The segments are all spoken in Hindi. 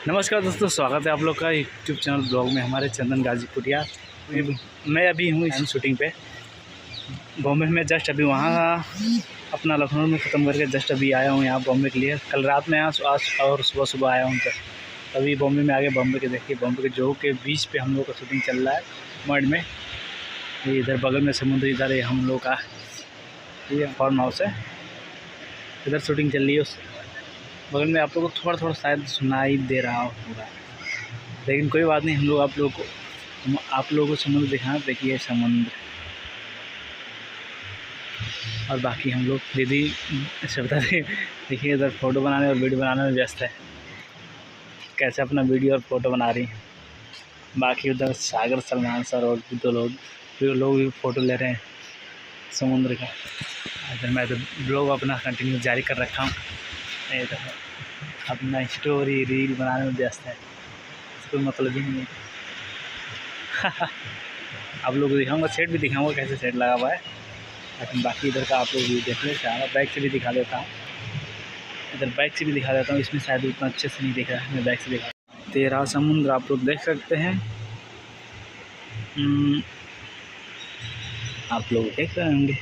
नमस्कार दोस्तों, स्वागत है आप लोग का यूट्यूब चैनल ब्लॉग में। हमारे चंदन गाजीपुरिया। मैं अभी हूँ शूटिंग पे बॉम्बे में। जस्ट अभी वहाँ अपना लखनऊ में ख़त्म करके जस्ट अभी आया हूँ यहाँ बॉम्बे के लिए। कल रात में यहाँ आज और सुबह सुबह आया हूँ। जस्ट अभी बॉम्बे में आगे बॉम्बे के देखिए, बॉम्बे के जोह के बीच पे हम लोग का शूटिंग चल रहा है मड में। ये इधर बगल में समुद्र, इधर हम लोग का ये फार्म हाउस है, इधर शूटिंग चल रही है। उस बगल में आप लोगों को थोड़ा थोड़ा शायद सुनाई दे रहा होगा, लेकिन कोई बात नहीं। हम लोग आप लोगों को समुद्र दिखाना। देखिए समुद्र, और बाकी हम लोग दीदी श्रद्धा दी देखिए इधर फ़ोटो बनाने और वीडियो बनाने में व्यस्त है। कैसे अपना वीडियो और फ़ोटो बना रही हैं। बाकी उधर सागर, सलमान सर और दो लोग भी फ़ोटो ले रहे हैं समुद्र का। इधर मैं तो ब्लॉग अपना कंटिन्यू जारी कर रखा हूँ। इधर अपना स्टोरी रील बनाने में व्यस्त है, कोई मतलब ही नहीं है। आप लोग को दिखाऊंगा, सेट भी दिखाऊंगा कैसे सेट लगा हुआ है। लेकिन बाकी इधर का आप लोग भी देख ले। चाहे बैक से भी दिखा देता हूँ, इधर बैक से भी दिखा देता हूँ। इसमें शायद उतना अच्छे से नहीं दिख रहा है, मैं बैक से दिखा। तेरा समुद्र आप लोग देख सकते हैं। आप लोग देख रहे होंगे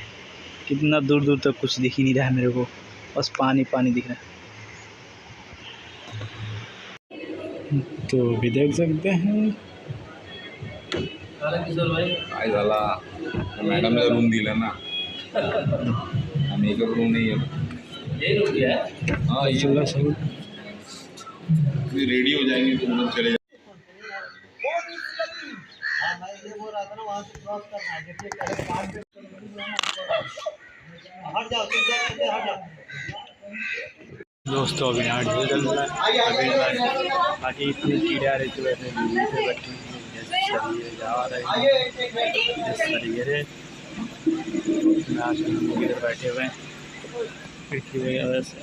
कितना दूर दूर तक कुछ दिख ही नहीं रहा है मेरे को, बस पानी पानी दिख रहा है। तो भी देख सकते हैं। काय झाला मॅडमला रूम दिला ना, आम्ही एक रूम नाही है। हाँ चलो सब रेडी हो जाएंगे तो हम चले जाएंगे। दोस्तों अभी यहाँ ढील चल रहा है। अभी बाकी इतनी कीड़े आ रही थी वैसे नीचे बैठी हुई जा रहे इधर बैठे हुए हैं खिड़की वगैरह से।